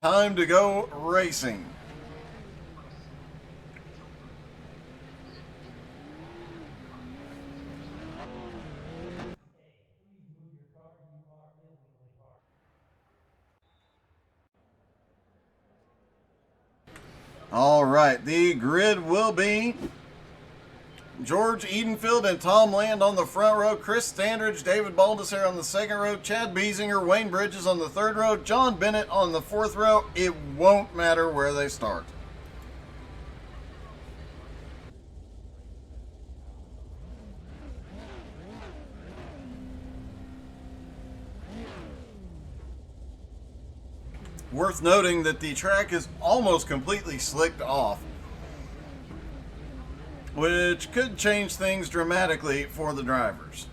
Time to go racing. All right, the grid will be George Edenfield and Tom Land on the front row, Chris Standridge, David Baldessare on the second row, Chad Biesinger, Wayne Bridges on the third row, John Bennett on the fourth row. It won't matter where they start. Worth noting that the track is almost completely slicked off, which could change things dramatically for the drivers.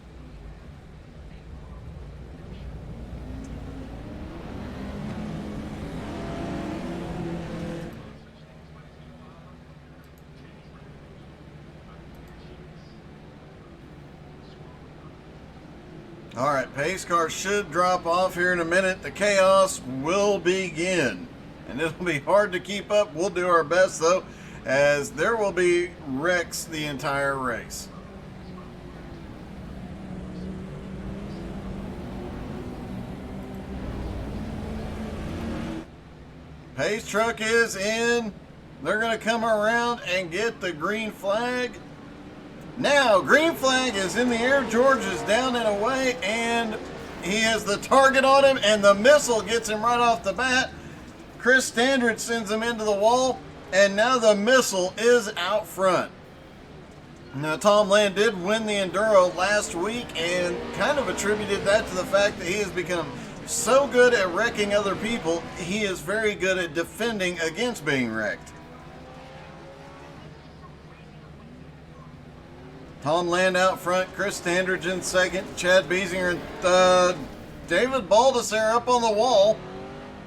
All right, pace car should drop off here in a minute. The chaos will begin, and it'll be hard to keep up. We'll do our best, though, as there will be wrecks the entire race. Pace truck is in. They're going to come around and get the green flag. Now, green flag is in the air. George is down and away, and he has the target on him, and the missile gets him right off the bat. Chris Standard sends him into the wall, and now the missile is out front. Now, Tom Land did win the Enduro last week and kind of attributed that to the fact that he has become so good at wrecking other people, he is very good at defending against being wrecked. Tom Land out front, Chris Standridge in second, Chad Biesinger and David Baldessare up on the wall.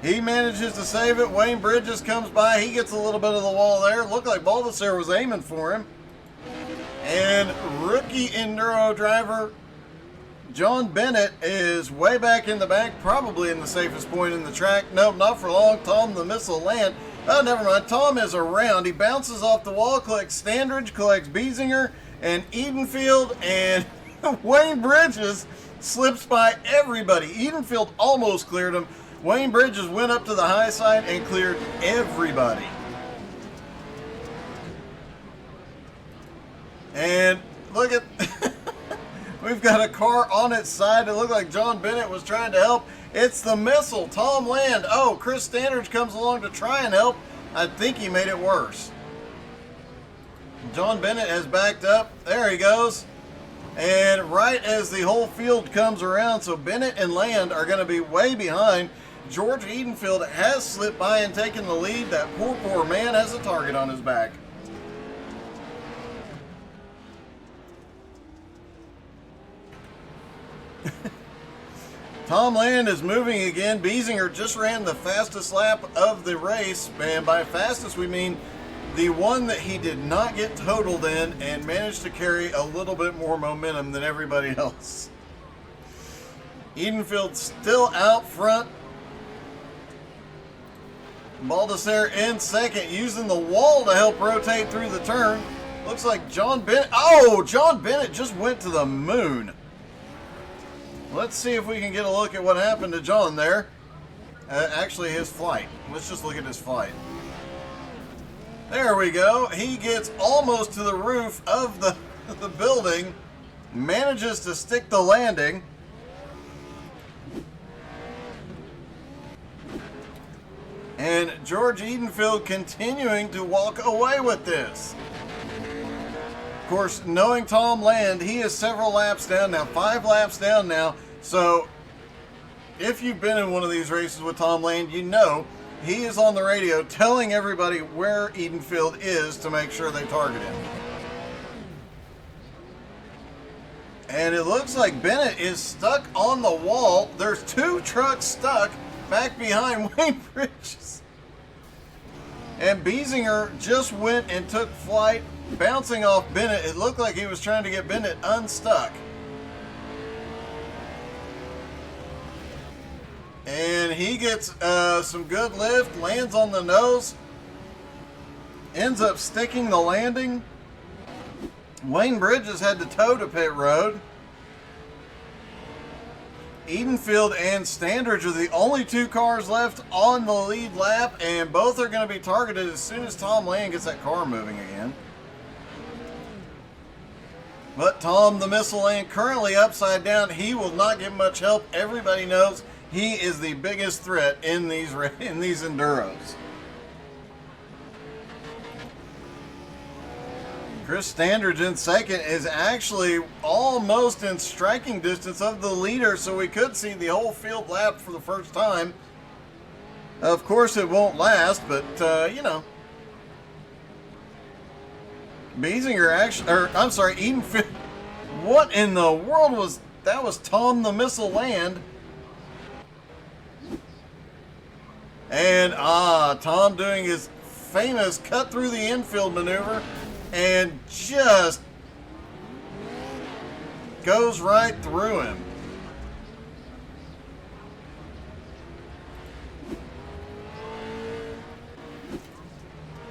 He manages to save it. Wayne Bridges comes by. He gets a little bit of the wall there. Looked like Baldessare was aiming for him. And rookie Enduro driver John Bennett is way back in the back, probably in the safest point in the track. Nope, not for long. Tom the missile land. Oh, never mind. Tom is around. He bounces off the wall, collects Standridge, collects Biesinger and Edenfield, and Wayne Bridges slips by everybody. Edenfield almost cleared him. Wayne Bridges went up to the high side and cleared everybody. And look at, we've got a car on its side. It looked like John Bennett was trying to help. It's the missile, Tom Land. Oh, Chris Standridge comes along to try and help. I think he made it worse. John Bennett has backed up. There he goes. And right as the whole field comes around, so Bennett and Land are going to be way behind. George Edenfield has slipped by and taken the lead. That poor man has a target on his back. Tom Land is moving again. Biesinger just ran the fastest lap of the race. And by fastest, we mean the one that he did not get totaled in and managed to carry a little bit more momentum than everybody else. Edenfield still out front. Baldessare in second, using the wall to help rotate through the turn. Looks like John Bennett. Oh, John Bennett just went to the moon. Let's see if we can get a look at what happened to John there. Actually, his flight. Let's just look at his flight. There we go. He gets almost to the roof of the building, manages to stick the landing. And George Edenfield continuing to walk away with this. Of course, knowing Tom Land, he is several laps down now, 5 laps down now. So if you've been in one of these races with Tom Land, you know he is on the radio telling everybody where Edenfield is to make sure they target him. And it looks like Bennett is stuck on the wall. There's 2 trucks stuck back behind Wayne Bridges. And Biesinger just went and took flight, bouncing off Bennett. It looked like he was trying to get Bennett unstuck. And he gets some good lift, lands on the nose, ends up sticking the landing. Wayne Bridges had to tow to pit road. Edenfield and Standridge are the only two cars left on the lead lap, and both are going to be targeted as soon as Tom Land gets that car moving again. But Tom the Missile Land currently upside down. He will not get much help. Everybody knows he is the biggest threat in these Enduros. Chris Standridge in second is actually almost in striking distance of the leader, so we could see the whole field lap for the first time. Of course, it won't last, but you know. Beesinger actually, or I'm sorry, Edenfield. What in the world was that? Was Tom the Missile Land? And Tom doing his famous cut through the infield maneuver and just goes right through him.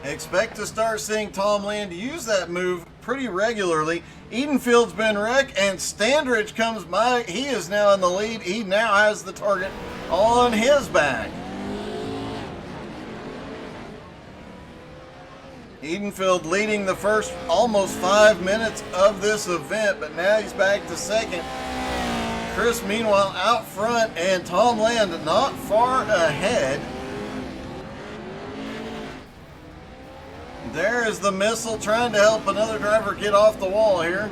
Expect to start seeing Tom Land use that move pretty regularly. Edenfield's been wrecked, and Standridge comes by. He is now in the lead. He now has the target on his back. Edenfield leading the first almost 5 minutes of this event, but now he's back to second. Chris, meanwhile, out front, and Tom Land not far ahead. There is the Missile trying to help another driver get off the wall here.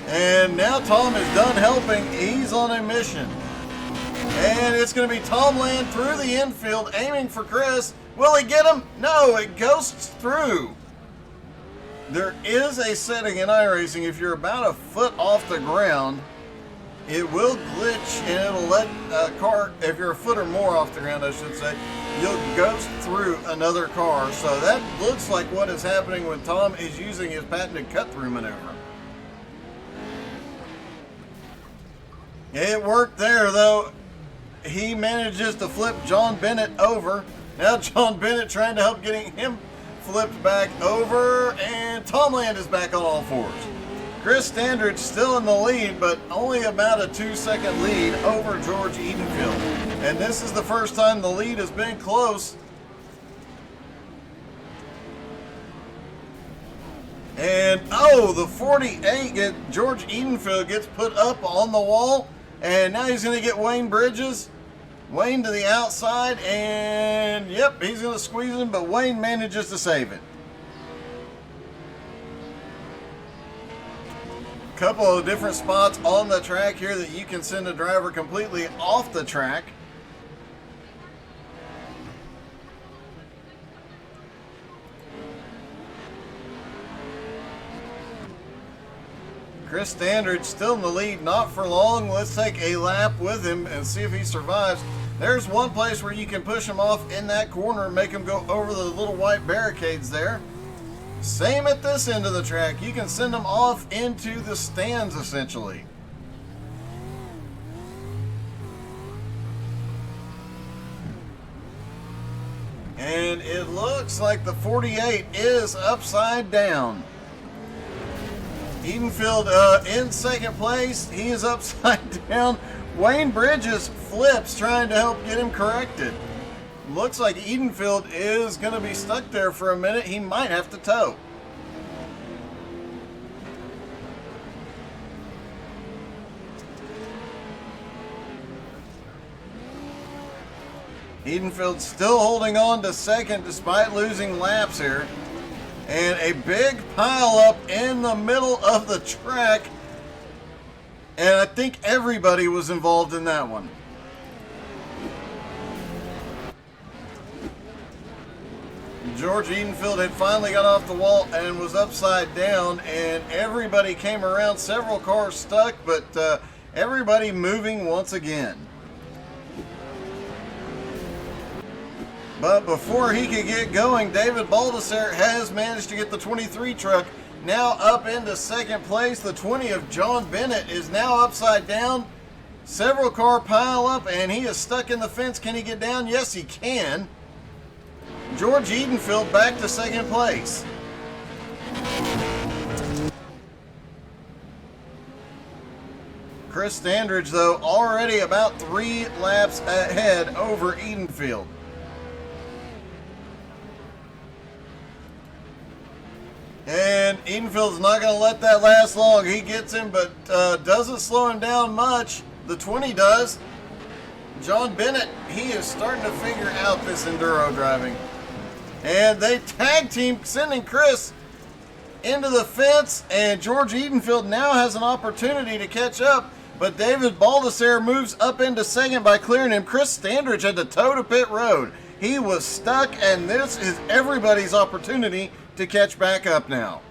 And now Tom is done helping. He's on a mission. And it's going to be Tom Land through the infield, aiming for Chris. Will he get him? No, it ghosts through. There is a setting in iRacing, if you're about a foot off the ground, it will glitch and it'll let a car, if you're a foot or more off the ground, I should say, you'll ghost through another car. So that looks like what is happening when Tom is using his patented cut-through maneuver. It worked there, though. He manages to flip John Bennett over. Now John Bennett trying to help getting him flipped back over, and Tom Land is back on all fours. Chris Standridge still in the lead, but only about a 2-second lead over George Edenfield. And this is the first time the lead has been close. And the 48, George Edenfield gets put up on the wall, and now he's going to get Wayne Bridges. Wayne to the outside, and yep, he's going to squeeze him, but Wayne manages to save it. Couple of different spots on the track here that you can send a driver completely off the track. Chris Standridge still in the lead, not for long. Let's take a lap with him and see if he survives. There's one place where you can push him off in that corner and make him go over the little white barricades there. Same at this end of the track. You can send him off into the stands, essentially. And it looks like the 48 is upside down. Edenfield in second place. He is upside down. Wayne Bridges flips trying to help get him corrected. Looks like Edenfield is going to be stuck there for a minute. He might have to tow. Edenfield still holding on to second despite losing laps here. And a big pile up in the middle of the track. And I think everybody was involved in that one. George Edenfield had finally got off the wall and was upside down, and everybody came around. Several cars stuck, but everybody moving once again. But before he could get going, David Baldessare has managed to get the 23 truck now up into second place. The 20 of John Bennett is now upside down. Several car pile up, and he is stuck in the fence. Can he get down? Yes, he can. George Edenfield back to second place. Chris Standridge, though, already about 3 laps ahead over Edenfield. And Edenfield's not going to let that last long. He gets him, but doesn't slow him down much. The 20 does. John Bennett, he is starting to figure out this enduro driving. And they tag team, sending Chris into the fence, and George Edenfield now has an opportunity to catch up, but David Baldessare moves up into second by clearing him. Chris Standridge had to toe to pit road. He was stuck, and this is everybody's opportunity to catch back up now.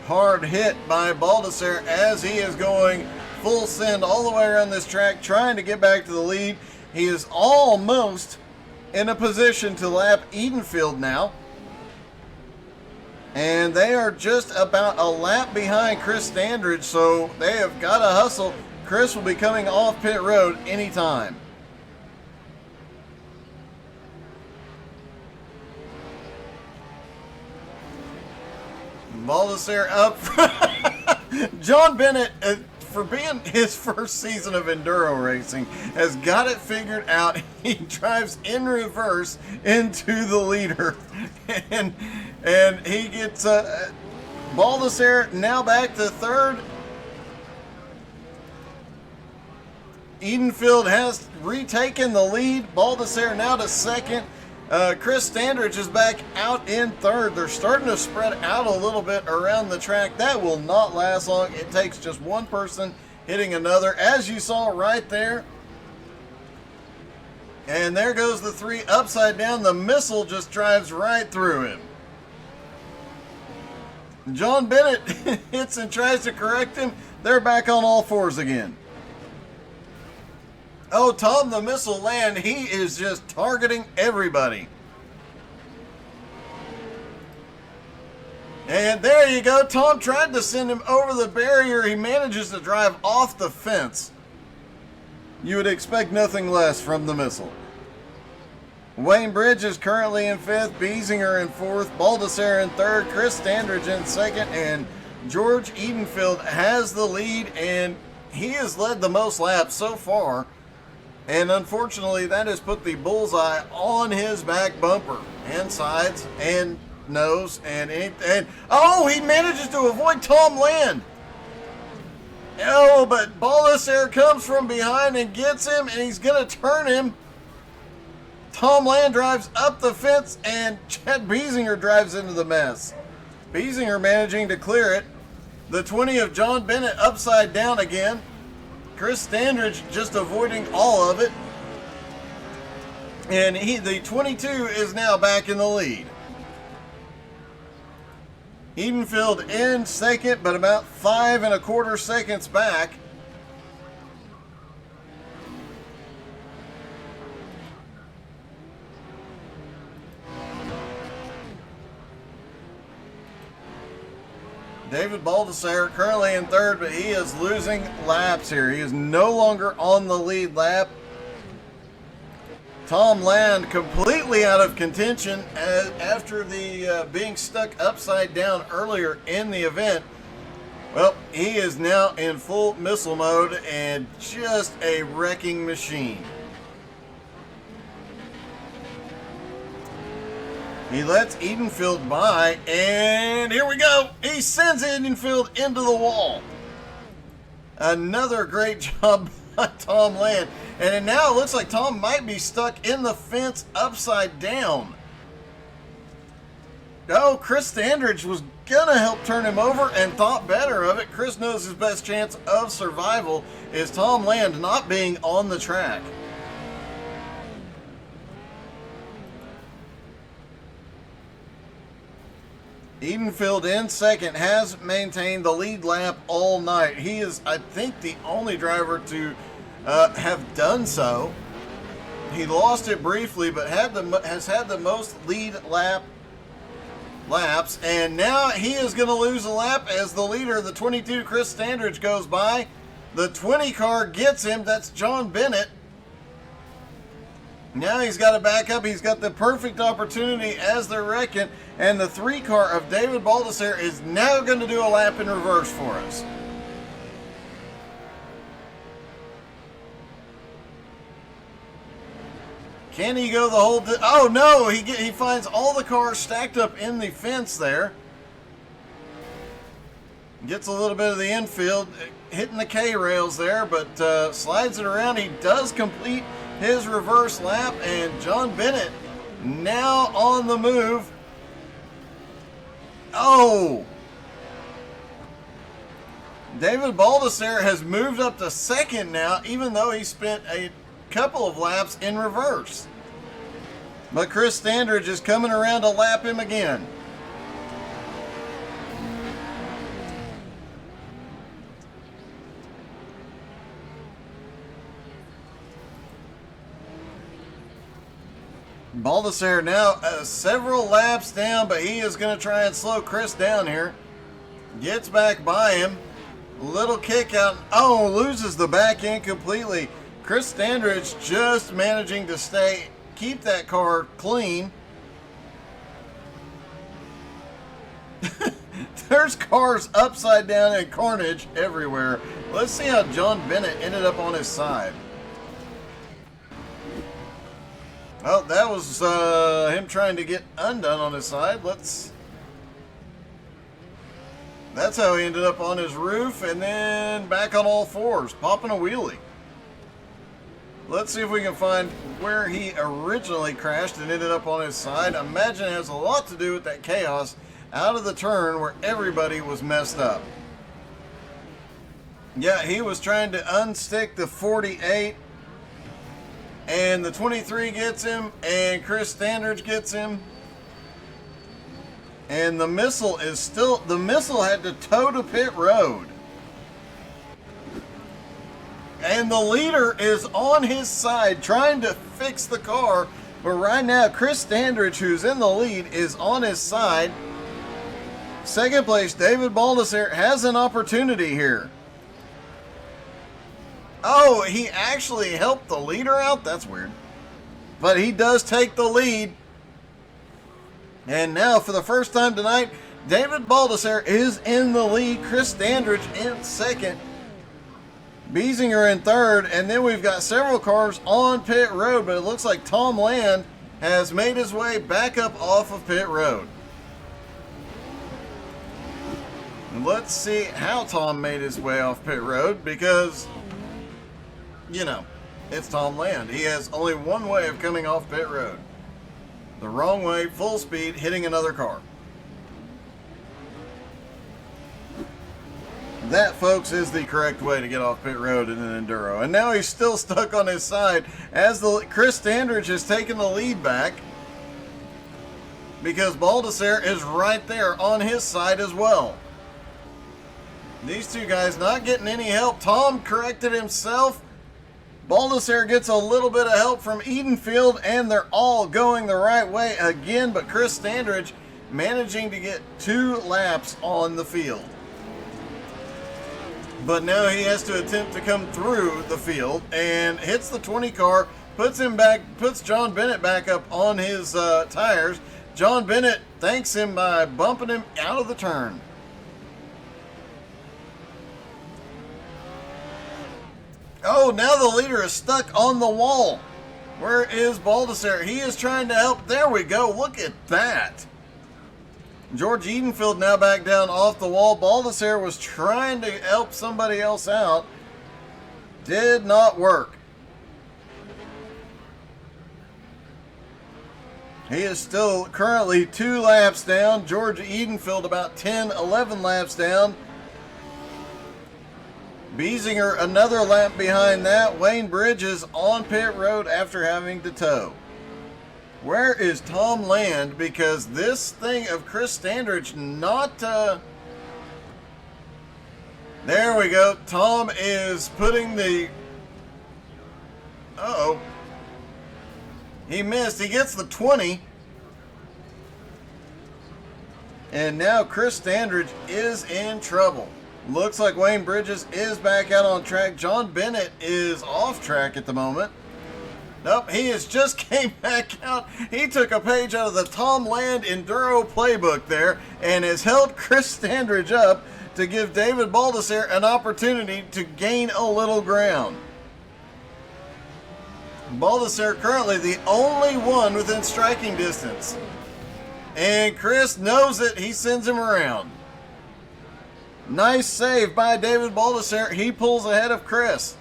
Hard hit by Baldessare as he is going full send all the way around this track, trying to get back to the lead. He is almost in a position to lap Edenfield now. And they are just about a lap behind Chris Standridge, so they have got to hustle. Chris will be coming off pit road anytime. Baldessare up. John Bennett, for being his first season of enduro racing, has got it figured out. He drives in reverse into the leader, and he gets Baldessare now back to third. Edenfield has retaken the lead. Baldessare now to second. Chris Standridge is back out in third. They're starting to spread out a little bit around the track. That will not last long. It takes just one person hitting another, as you saw right there. And there goes the 3 upside down. The missile just drives right through him. John Bennett hits and tries to correct him. They're back on all fours again. Oh, Tom the Missile Land, he is just targeting everybody. And there you go. Tom tried to send him over the barrier. He manages to drive off the fence. You would expect nothing less from the Missile. Wayne Bridge is currently in 5th, Biesinger in 4th, Baldessare in 3rd, Chris Standridge in 2nd, and George Edenfield has the lead, and he has led the most laps so far. And unfortunately, that has put the bullseye on his back bumper and sides and nose and oh, he manages to avoid Tom Land. Oh, but Baldessare comes from behind and gets him, and he's going to turn him. Tom Land drives up the fence, and Chad Biesinger drives into the mess. Biesinger managing to clear it. The 20 of John Bennett upside down again. Chris Standridge just avoiding all of it. And the 22 is now back in the lead. Edenfield in second, but about 5 1/4 seconds back. David Baldessare currently in 3rd, but he is losing laps here. He is no longer on the lead lap. Tom Land completely out of contention after the being stuck upside down earlier in the event. Well, he is now in full missile mode and just a wrecking machine. He lets Edenfield by, and here we go. He sends Edenfield into the wall. Another great job by Tom Land. And now it looks like Tom might be stuck in the fence upside down. Oh, Chris Standridge was going to help turn him over and thought better of it. Chris knows his best chance of survival is Tom Land not being on the track. Edenfield in second has maintained the lead lap all night. He is, I think, the only driver to have done so. He lost it briefly, but has had the most lead laps, and now he is going to lose a lap as the leader, the 22 Chris Standridge, goes by. The 20 car gets him. That's John Bennett. Now he's got to back up. He's got the perfect opportunity as they're wrecking, and the 3 car of David Baldessere is now going to do a lap in reverse for us. Can he go the whole... Oh, no! He finds all the cars stacked up in the fence there. Gets a little bit of the infield, hitting the K-rails there, but slides it around. He does complete his reverse lap, and John Bennett now on the move. Oh! David Baldessere has moved up to second now, even though he spent a couple of laps in reverse. But Chris Standridge is coming around to lap him again. Baldessere now several laps down, but he is going to try and slow Chris down here. Gets back by him. Little kick out. Oh, loses the back end completely. Chris Standridge just managing to keep that car clean. There's cars upside down and carnage everywhere. Let's see how John Bennett ended up on his side. Oh, that was him trying to get undone on his side. That's how he ended up on his roof and then back on all fours, popping a wheelie. Let's see if we can find where he originally crashed and ended up on his side. I imagine it has a lot to do with that chaos out of the turn where everybody was messed up. Yeah, he was trying to unstick the 48, and the 23 gets him, and Chris Standridge gets him. And the missile had to tow to pit road. And the leader is on his side trying to fix the car. But right now, Chris Standridge, who's in the lead, is on his side. Second place, David Baldessere has an opportunity here. Oh, he actually helped the leader out? That's weird. But he does take the lead. And now, for the first time tonight, David Baldessere is in the lead. Chris Standridge in second. Biesinger in third. And then we've got several cars on pit road. But it looks like Tom Land has made his way back up off of pit road. And let's see how Tom made his way off pit road. Because, you know, it's Tom Land. He has only one way of coming off pit road. The wrong way, full speed, hitting another car. That, folks, is the correct way to get off pit road in an Enduro. And now he's still stuck on his side as Chris Standridge has taken the lead back. Because Baldessere is right there on his side as well. These two guys not getting any help. Tom corrected himself. Baldessere gets a little bit of help from Edenfield, and they're all going the right way again, but Chris Standridge managing to get 2 laps on the field. But now he has to attempt to come through the field and hits the 20 car, puts John Bennett back up on his tires. John Bennett thanks him by bumping him out of the turn. Oh, now the leader is stuck on the wall. Where is Baldessere? He is trying to help. There we go. Look at that. George Edenfield now back down off the wall. Baldessere was trying to help somebody else out. Did not work. He is still currently 2 laps down. George Edenfield about 10, 11 laps down. Biesinger another lap behind that. Wayne Bridges on pit road after having to tow. Where is Tom Land? Because this thing of Chris Standridge not... There we go. Tom is putting the... Uh-oh. He missed. He gets the 20. And now Chris Standridge is in trouble. Looks like Wayne Bridges is back out on track. John Bennett is off track at the moment. Nope, he has just came back out. He took a page out of the Tom Land Enduro playbook there and has held Chris Standridge up to give David Baldessere an opportunity to gain a little ground. Baldessere currently the only one within striking distance. And Chris knows it. He sends him around. Nice save by David Baldessere. He pulls ahead of Chris.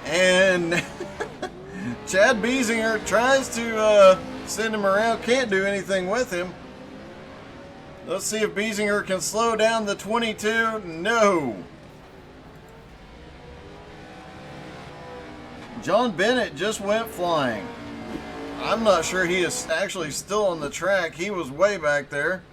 And Chad Biesinger tries to send him around. Can't do anything with him. Let's see if Biesinger can slow down the 22. No. John Bennett just went flying. I'm not sure he is actually still on the track. He was way back there.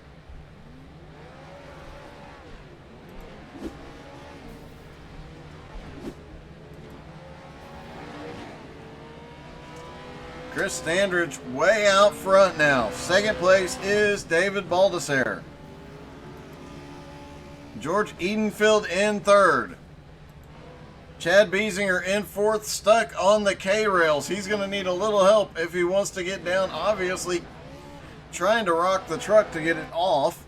Chris Standridge way out front now. Second place is David Baldessere. George Edenfield in third. Chad Biesinger in fourth, stuck on the K-rails. He's going to need a little help if he wants to get down. Obviously, trying to rock the truck to get it off.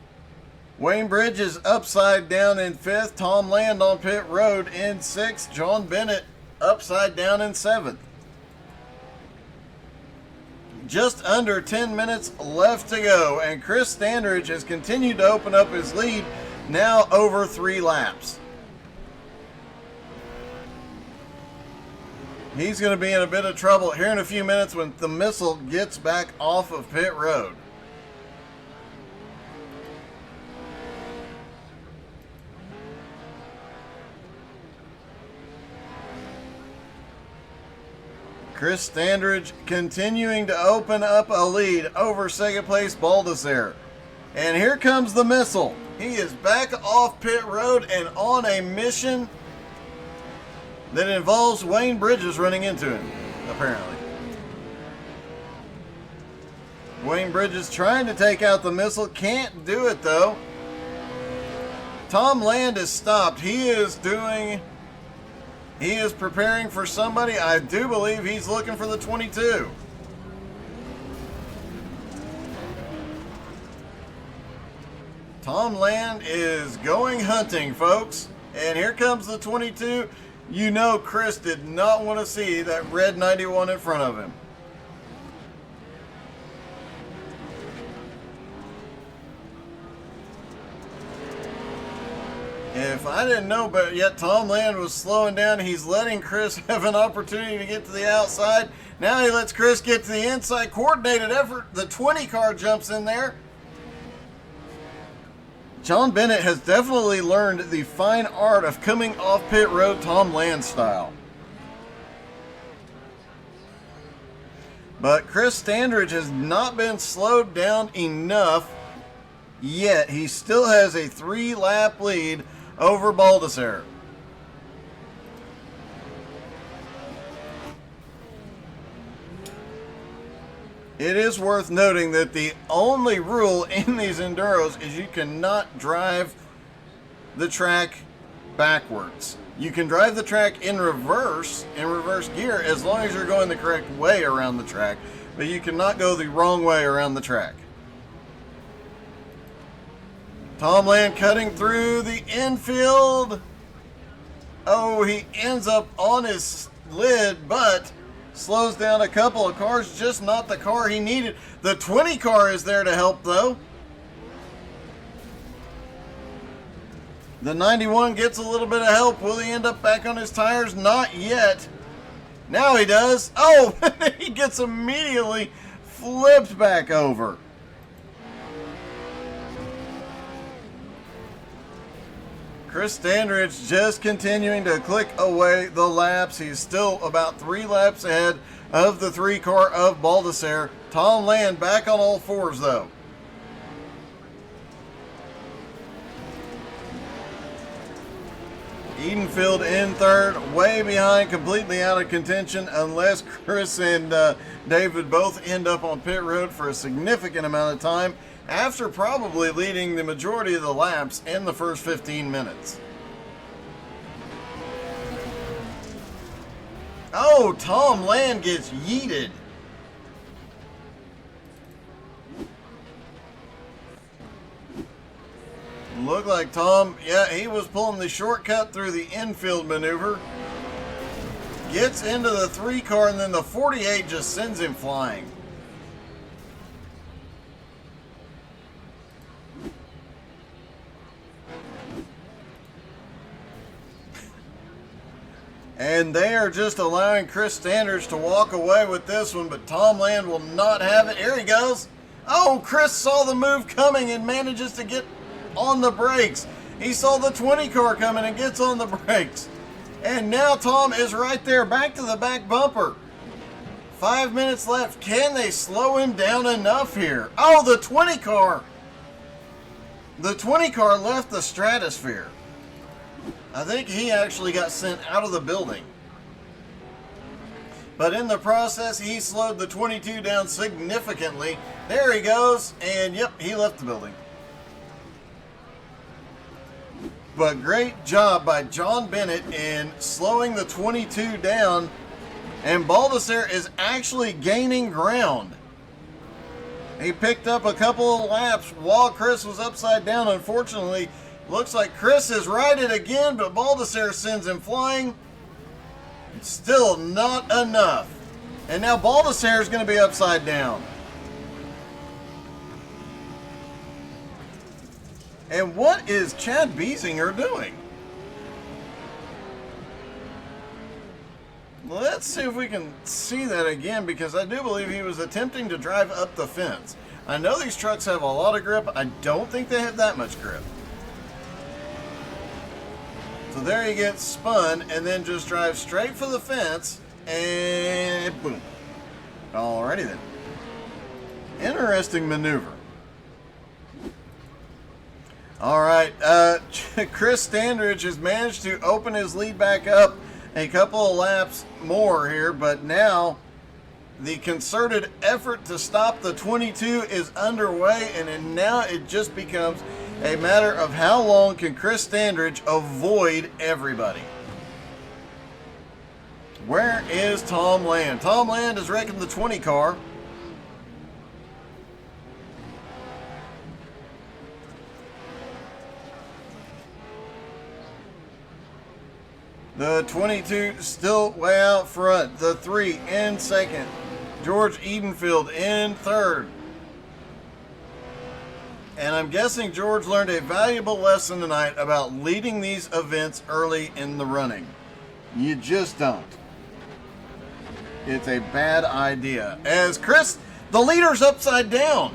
Wayne Bridges upside down in fifth. Tom Land on pit road in sixth. John Bennett upside down in seventh. Just under 10 minutes left to go, and Chris Standridge has continued to open up his lead, now over 3 laps. He's going to be in a bit of trouble here in a few minutes when the missile gets back off of pit road. Chris Standridge continuing to open up a lead over second place Baldessere. And here comes the missile. He is back off pit road and on a mission that involves Wayne Bridges running into him, apparently. Wayne Bridges trying to take out the missile, can't do it though. Tom Land is stopped. He is preparing for somebody. I do believe he's looking for the 22. Tom Land is going hunting, folks. And here comes the 22. You know Chris did not want to see that red 91 in front of him. If I didn't know, but yet Tom Land was slowing down. He's letting Chris have an opportunity to get to the outside. Now he lets Chris get to the inside. Coordinated effort. The 20 car jumps in there. John Bennett has definitely learned the fine art of coming off pit road Tom Land style. But Chris Standridge has not been slowed down enough yet. He still has a 3-lap lead over Baldessere. It is worth noting that the only rule in these Enduros is you cannot drive the track backwards. You can drive the track in reverse gear, as long as you're going the correct way around the track, but you cannot go the wrong way around the track. Tom Land cutting through the infield. Oh, he ends up on his lid, but slows down a couple of cars, just not the car he needed. The 20 car is there to help, though. The 91 gets a little bit of help. Will he end up back on his tires? Not yet. Now he does. Oh, he gets immediately flipped back over. Chris Standridge just continuing to click away the laps. He's still about 3 laps ahead of the 3 car of Baldessere. Tom Land back on all fours though. Edenfield in third, way behind, completely out of contention, unless Chris and David both end up on pit road for a significant amount of time after probably leading the majority of the laps in the first 15 minutes. Oh, Tom Land gets yeeted. Looked like Tom, yeah, he was pulling the shortcut through the infield maneuver. Gets into the 3 car, and then the 48 just sends him flying. And they are just allowing Chris Standards to walk away with this one, but Tom Land will not have it. Here he goes. Oh, Chris saw the move coming and manages to get on the brakes. He saw the 20 car coming and gets on the brakes. And now Tom is right there, back to the back bumper. 5 minutes left. Can they slow him down enough here? Oh, the 20 car. The 20 car left the stratosphere. I think he actually got sent out of the building. But in the process, he slowed the 22 down significantly. There he goes. And yep, he left the building. But great job by John Bennett in slowing the 22 down. And Baldassare is actually gaining ground. He picked up a couple of laps while Chris was upside down. Unfortunately, looks like Chris is righted again, but Baldassare sends him flying. Still not enough. And now Baldassare is going to be upside down. And what is Chad Biesinger doing? Let's see if we can see that again, because I do believe he was attempting to drive up the fence. I know these trucks have a lot of grip. I don't think they have that much grip. So there he gets spun and then just drives straight for the fence and boom. Alrighty then. Interesting maneuver. Alright, Chris Standridge has managed to open his lead back up a couple of laps more here, but now the concerted effort to stop the 22 is underway, and now it just becomes a matter of how long can Chris Standridge avoid everybody. Where is Tom Land? Tom Land is wrecking the 20 car. The 22 still way out front. The 3 in second. George Edenfield in third. And I'm guessing George learned a valuable lesson tonight about leading these events early in the running. You just don't. It's a bad idea. As Chris, the leader's upside down.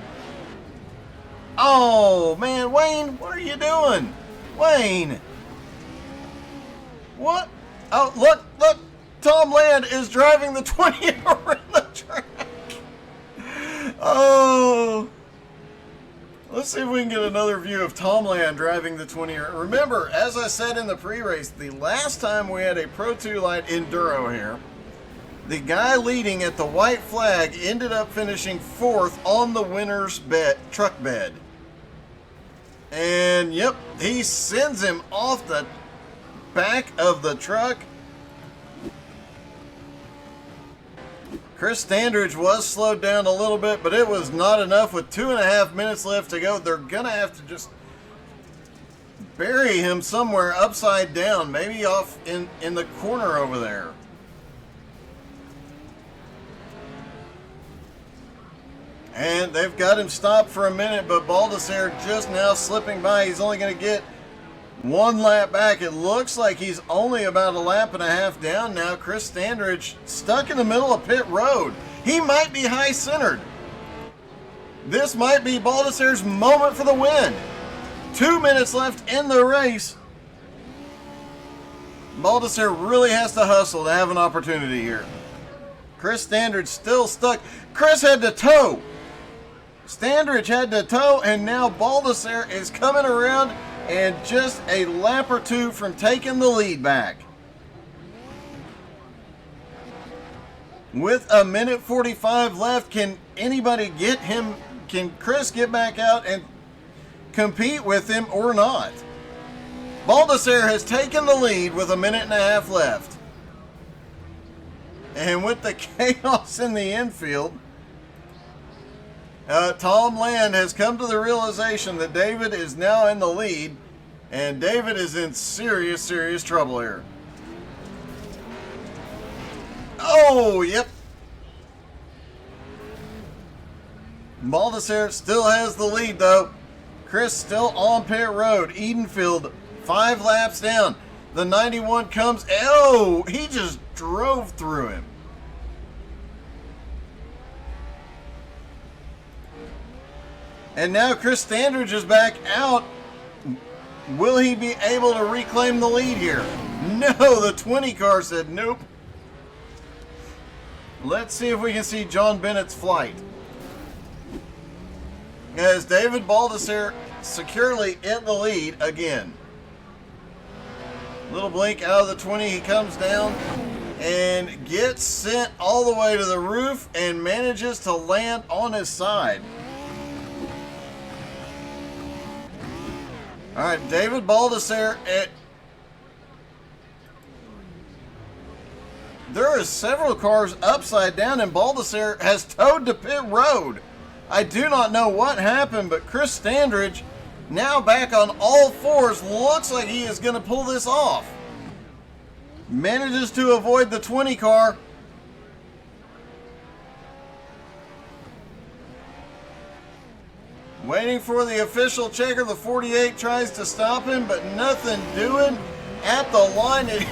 Oh, man, Wayne, what are you doing? Wayne. What? Oh, look. Tom Land is driving the 20 around the track. Oh. Let's see if we can get another view of Tom Land driving the 20. Remember, as I said in the pre-race, the last time we had a Pro 2 Light Enduro here, the guy leading at the white flag ended up finishing 4th on the winner's truck bed. And yep, he sends him off the back of the truck. Chris Standridge was slowed down a little bit, but it was not enough. With 2.5 minutes left to go, they're gonna have to just bury him somewhere upside down, maybe off in the corner over there. And they've got him stopped for a minute, but Baldassare just now slipping by. He's only going to get 1 lap back. It looks like he's only about 1.5 laps down now. Chris Standridge stuck in the middle of pit road. He might be high centered. This might be Baldassare's moment for the win. 2 minutes left in the race. Baldassare really has to hustle to have an opportunity here. Chris Standridge still stuck. Chris had to tow. Standridge had to tow, and now Baldassare is coming around and just a lap or two from taking the lead back. With a minute 45 left, can anybody get him? Can Chris get back out and compete with him or not? Baldassare has taken the lead with a minute and a half left. And with the chaos in the infield, Tom Land has come to the realization that David is now in the lead, and David is in serious, serious trouble here. Oh, yep. Baldassare still has the lead, though. Chris still on pit road. Edenfield 5 laps down. The 91 comes. Oh, he just drove through him. And now Chris Standridge is back out. Will he be able to reclaim the lead here? No, the 20 car said nope. Let's see if we can see John Bennett's flight. As David Baldassare securely in the lead again. Little blink out of the 20, he comes down and gets sent all the way to the roof and manages to land on his side. All right, David Baldassare. There are several cars upside down, and Baldassare has towed to pit road. I do not know what happened, but Chris Standridge, now back on all fours, looks like he is going to pull this off. Manages to avoid the 20 car. Waiting for the official checker. The 48 tries to stop him, but nothing doing. At the line, it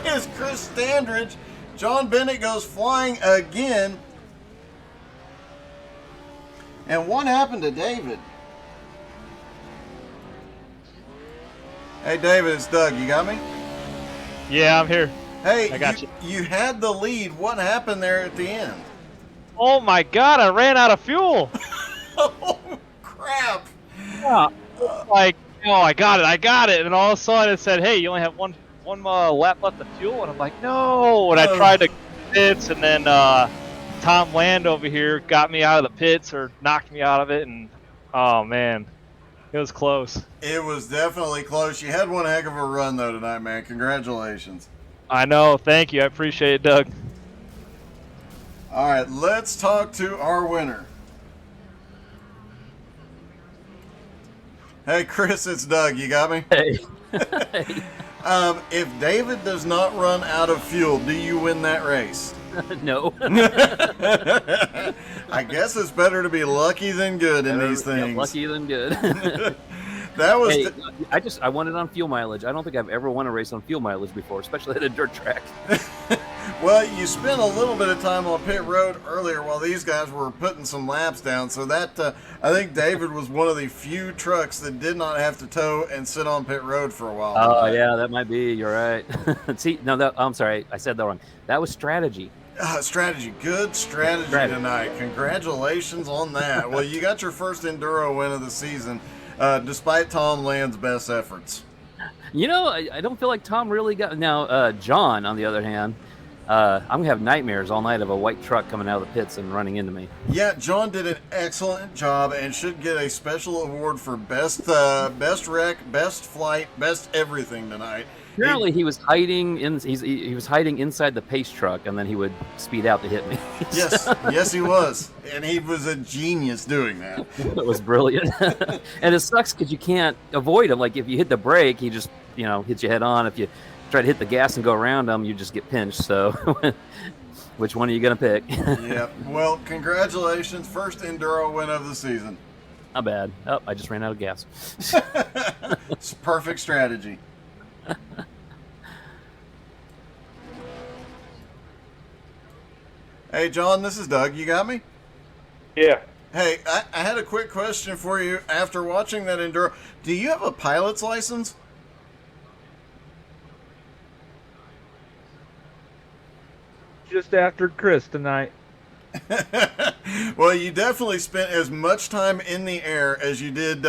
is Chris Standridge. John Bennett goes flying again. And what happened to David? Hey, David, it's Doug. You got me? Yeah, I'm here. Hey, I got you. You had the lead. What happened there at the end? Oh my God, I ran out of fuel. Oh, crap. Yeah, like, oh, I got it. And all of a sudden it said, hey, you only have one lap left of fuel. And I'm like, no. And I tried to pits, and then Tom Land over here got me out of the pits, or knocked me out of it. And oh man, it was close. It was definitely close. You had one heck of a run, though, tonight, man. Congratulations. I know. Thank you. I appreciate it, Doug. All right, let's talk to our winner. Hey, Chris, it's Doug. You got me? Hey. If David does not run out of fuel, do you win that race? No. I guess it's better to be lucky than good in these things. Yeah, lucky than good. That was. Hey, I won it on fuel mileage. I don't think I've ever won a race on fuel mileage before, especially at a dirt track. Well, you spent a little bit of time on pit road earlier while these guys were putting some laps down. So that I think David was one of the few trucks that did not have to tow and sit on pit road for a while. Oh yeah, that might be. You're right. See, no, I'm sorry, I said that wrong. That was strategy. Strategy. Good strategy tonight. Congratulations on that. Well, you got your first Enduro win of the season, despite Tom Land's best efforts. You know, I don't feel like Tom really got... Now, John, on the other hand, I'm going to have nightmares all night of a white truck coming out of the pits and running into me. Yeah, John did an excellent job and should get a special award for best wreck, best flight, best everything tonight. Apparently, he was hiding he was hiding inside the pace truck, and then he would speed out to hit me. Yes, he was, and he was a genius doing that. It was brilliant, and it sucks because you can't avoid him. Like if you hit the brake, he just hits you head on. If you try to hit the gas and go around him, you just get pinched. So, which one are you gonna pick? Yeah. Well, congratulations, first Enduro win of the season. Not bad. Oh, I just ran out of gas. It's perfect strategy. Hey, John, this is Doug. You got me? Yeah. Hey, I had a quick question for you after watching that Enduro. Do you have a pilot's license? Just after Chris tonight. Well, you definitely spent as much time in the air as you did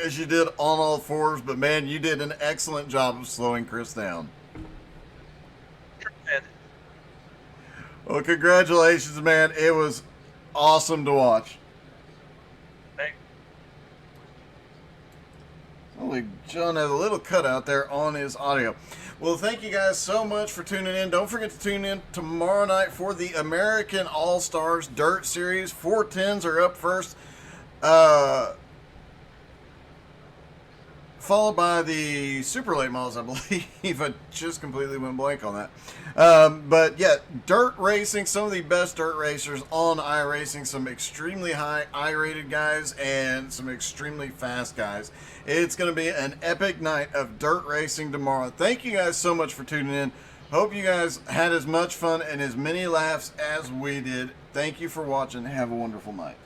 as you did on all fours, but man, you did an excellent job of slowing Chris down. Well, congratulations, man. It was awesome to watch. Thanks. Only John had a little cutout there on his audio. Well, thank you guys so much for tuning in. Don't forget to tune in tomorrow night for the American All-Stars Dirt Series. 410s are up first. Followed by the super late models, I believe. I just completely went blank on that. But yeah, dirt racing, some of the best dirt racers on iRacing, some extremely high I-rated guys and some extremely fast guys. It's going to be an epic night of dirt racing tomorrow. Thank you guys so much for tuning in. Hope you guys had as much fun and as many laughs as we did. Thank you for watching. Have a wonderful night.